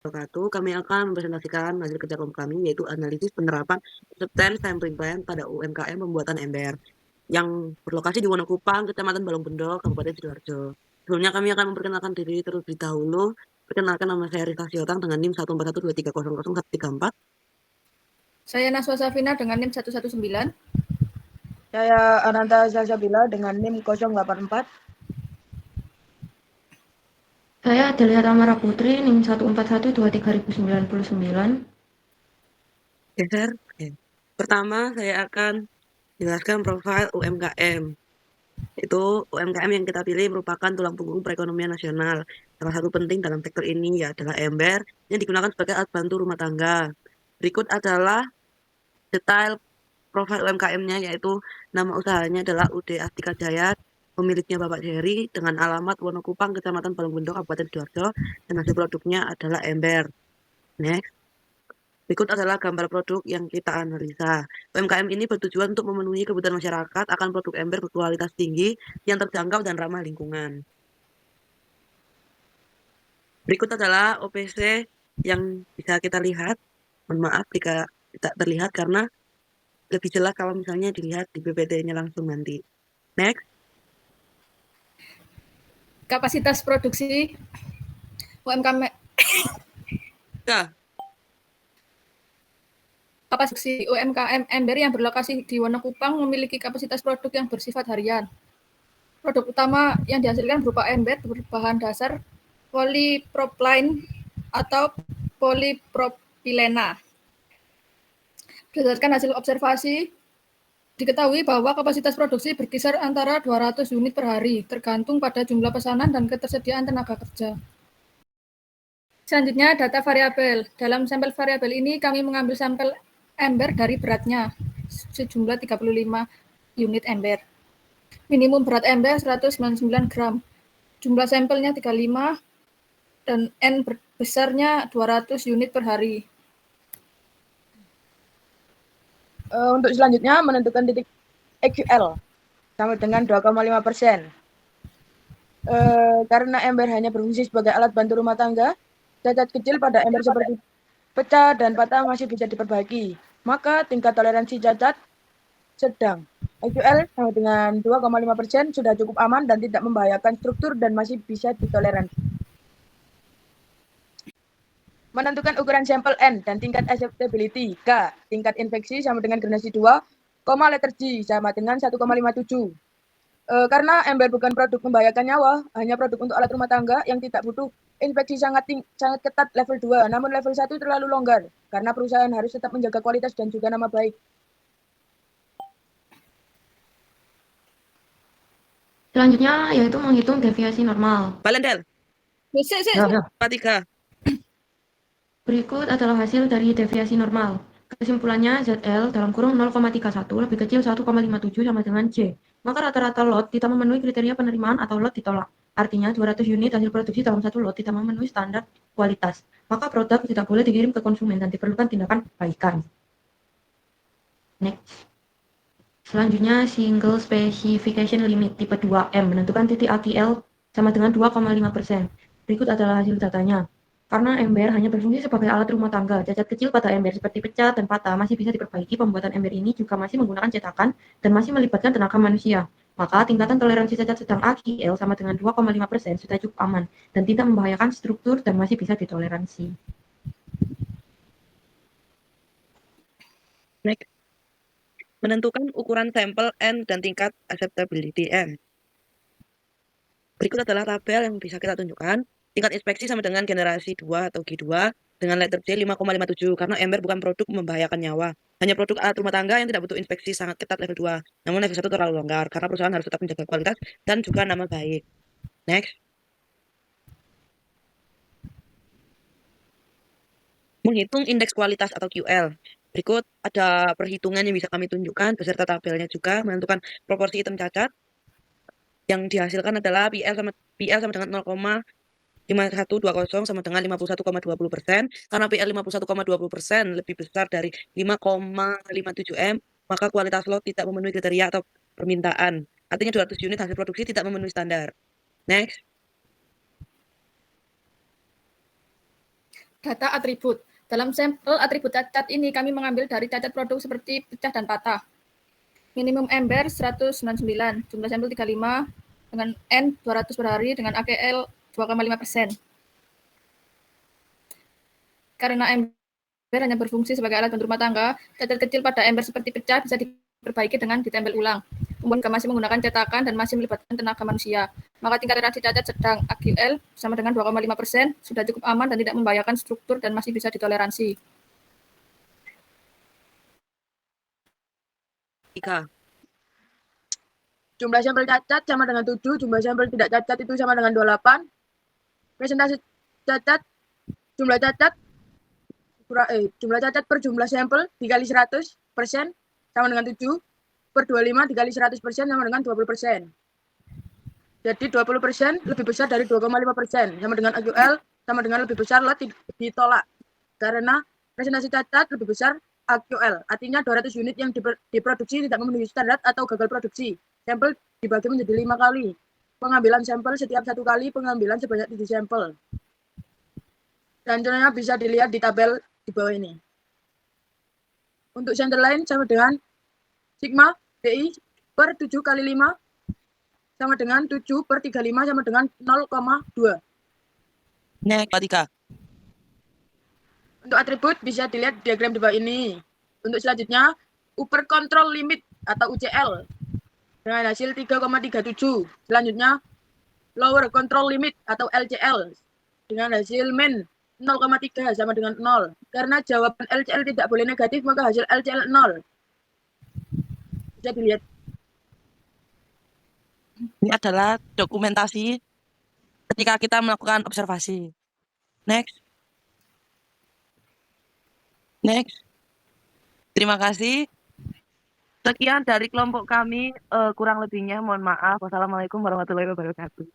wabarakatuh. Kami akan mempresentasikan hasil kerja kelompok kami, yaitu analisis penerapan substance sampling plan pada UMKM pembuatan ember yang berlokasi di Wonokupang, Kecamatan Balongbendo, Kabupaten Sidoarjo. Sebelumnya kami akan memperkenalkan diri terlebih dahulu. Perkenalkan, nama saya Rita Siotang dengan NIM 14123000134. Saya Naswa Safina dengan NIM 119. Saya Ananta Salsabila dengan NIM 084. Saya Adelia Tamara Putri, NIM 1412399. Geser. Pertama, saya akan jelaskan profil UMKM. Itu UMKM yang kita pilih merupakan tulang punggung perekonomian nasional. Salah satu penting dalam sektor ini adalah ember yang digunakan sebagai alat bantu rumah tangga. Berikut adalah detail profil UMKM-nya, yaitu nama usahanya adalah UD Astika Jaya, pemiliknya Bapak Heri, dengan alamat Wonokupang, Kecamatan Balongbendo, Kabupaten Sidoarjo, dan hasil produknya adalah ember. Next. Berikut adalah gambar produk yang kita analisa. UMKM ini bertujuan untuk memenuhi kebutuhan masyarakat akan produk ember berkualitas tinggi, yang terjangkau dan ramah lingkungan. Berikut adalah OPC yang bisa kita lihat. Mohon maaf jika tidak terlihat karena lebih jelas kalau misalnya dilihat di PPT-nya langsung nanti. Next. Kapasitas produksi UMKM. Kapasitas UMKM ember yang berlokasi di Wonokupang memiliki kapasitas produk yang bersifat harian. Produk utama yang dihasilkan berupa ember berbahan dasar polipropylene atau polipropilena. Berdasarkan hasil observasi, diketahui bahwa kapasitas produksi berkisar antara 200 unit per hari, tergantung pada jumlah pesanan dan ketersediaan tenaga kerja. Selanjutnya, data variabel. Dalam sampel variabel ini, kami mengambil sampel ember dari beratnya, sejumlah 35 unit ember. Minimum berat ember 199 gram. Jumlah sampelnya 35 dan N besarnya 200 unit per hari. Untuk selanjutnya menentukan titik EQL sama dengan 2,5%. Karena ember hanya berfungsi sebagai alat bantu rumah tangga, cacat kecil pada ember seperti pecah dan patah masih bisa diperbaiki. Maka tingkat toleransi cacat sedang. EQL sama dengan 2,5% sudah cukup aman dan tidak membahayakan struktur dan masih bisa ditoleransi. Menentukan ukuran sampel N dan tingkat acceptability. K. Tingkat infeksi sama dengan gradasi 2, letter G sama dengan 1,57. Karena ember bukan produk membahayakan nyawa, hanya produk untuk alat rumah tangga yang tidak butuh infeksi sangat ketat level 2, namun level 1 terlalu longgar, karena perusahaan harus tetap menjaga kualitas dan juga nama baik. Selanjutnya yaitu menghitung deviasi normal. Balendel. Ya. 43. Berikut adalah hasil dari deviasi normal. Kesimpulannya ZL dalam kurung 0,31 lebih kecil 1,57 sama dengan C. Maka rata-rata lot tidak memenuhi kriteria penerimaan atau lot ditolak. Artinya 200 unit hasil produksi dalam satu lot tidak memenuhi standar kualitas. Maka produk tidak boleh dikirim ke konsumen dan diperlukan tindakan perbaikan. Next. Selanjutnya single specification limit tipe 2M menentukan titik AQL sama dengan 2,5%. Berikut adalah hasil datanya. Karena ember hanya berfungsi sebagai alat rumah tangga, cacat kecil pada ember seperti pecah dan patah masih bisa diperbaiki. Pembuatan ember ini juga masih menggunakan cetakan dan masih melibatkan tenaga manusia. Maka tingkatan toleransi cacat sedang AQL sama dengan 2,5% sudah cukup aman dan tidak membahayakan struktur dan masih bisa ditoleransi. Next. Menentukan ukuran sampel N dan tingkat acceptability N. Berikut adalah tabel yang bisa kita tunjukkan. Tingkat inspeksi sama dengan generasi 2 atau G2 dengan letter C 5,57 karena ember bukan produk membahayakan nyawa. Hanya produk alat rumah tangga yang tidak butuh inspeksi sangat ketat level 2. Namun level 1 terlalu longgar karena perusahaan harus tetap menjaga kualitas dan juga nama baik. Next. Menghitung indeks kualitas atau QL. Berikut ada perhitungan yang bisa kami tunjukkan beserta tabelnya juga. Menentukan proporsi item cacat. Yang dihasilkan adalah PL sama dengan 0,5120 sama dengan 51,20%. Karena PL 51,20% lebih besar dari 5,57 M, maka kualitas lot tidak memenuhi kriteria atau permintaan. Artinya 200 unit hasil produksi tidak memenuhi standar. Next. Data atribut. Dalam sampel atribut cacat ini kami mengambil dari cacat produk seperti pecah dan patah. Minimum ember 199, jumlah sampel 35 dengan N 200 per hari dengan AKL 2,5%. Karena ember hanya berfungsi sebagai alat bantu rumah tangga, cacat kecil pada ember seperti pecah bisa diperbaiki dengan ditempel ulang. Jika masih menggunakan cetakan dan masih melibatkan tenaga manusia, maka tingkat toleransi cacat sedang AQL sama dengan 2,5%, sudah cukup aman dan tidak membahayakan struktur dan masih bisa ditoleransi. Ika. Jumlah sampel cacat sama dengan 7, jumlah sampel tidak cacat itu sama dengan 28. Presentasi cacat, jumlah cacat per jumlah sampel dikali 100% sama dengan 7, per 25 dikali 100% sama dengan 20%. Jadi 20% lebih besar dari 2,5%, sama dengan AQL, sama dengan lebih besar lot ditolak. Karena presentasi cacat lebih besar AQL, artinya 200 unit yang diproduksi tidak memenuhi standar atau gagal produksi. Sampel dibagi menjadi 5 kali. Pengambilan sampel setiap 1 kali pengambilan sebanyak 7 sampel. Dan contohnya bisa dilihat di tabel di bawah ini. Untuk center line sama dengan sigma DI per 7 kali 5 sama dengan 7 per 35 sama dengan 0,2. Next, Ika. Untuk atribut bisa dilihat diagram di bawah ini. Untuk selanjutnya, upper control limit atau UCL dengan hasil 3,37. Selanjutnya, lower control limit atau LCL dengan hasil min 0,3 sama dengan 0. Karena jawaban LCL tidak boleh negatif, maka hasil LCL 0. Bisa dilihat. Ini adalah dokumentasi ketika kita melakukan observasi. Next. Next. Terima kasih. Sekian dari kelompok kami, kurang lebihnya mohon maaf. Wassalamualaikum warahmatullahi wabarakatuh.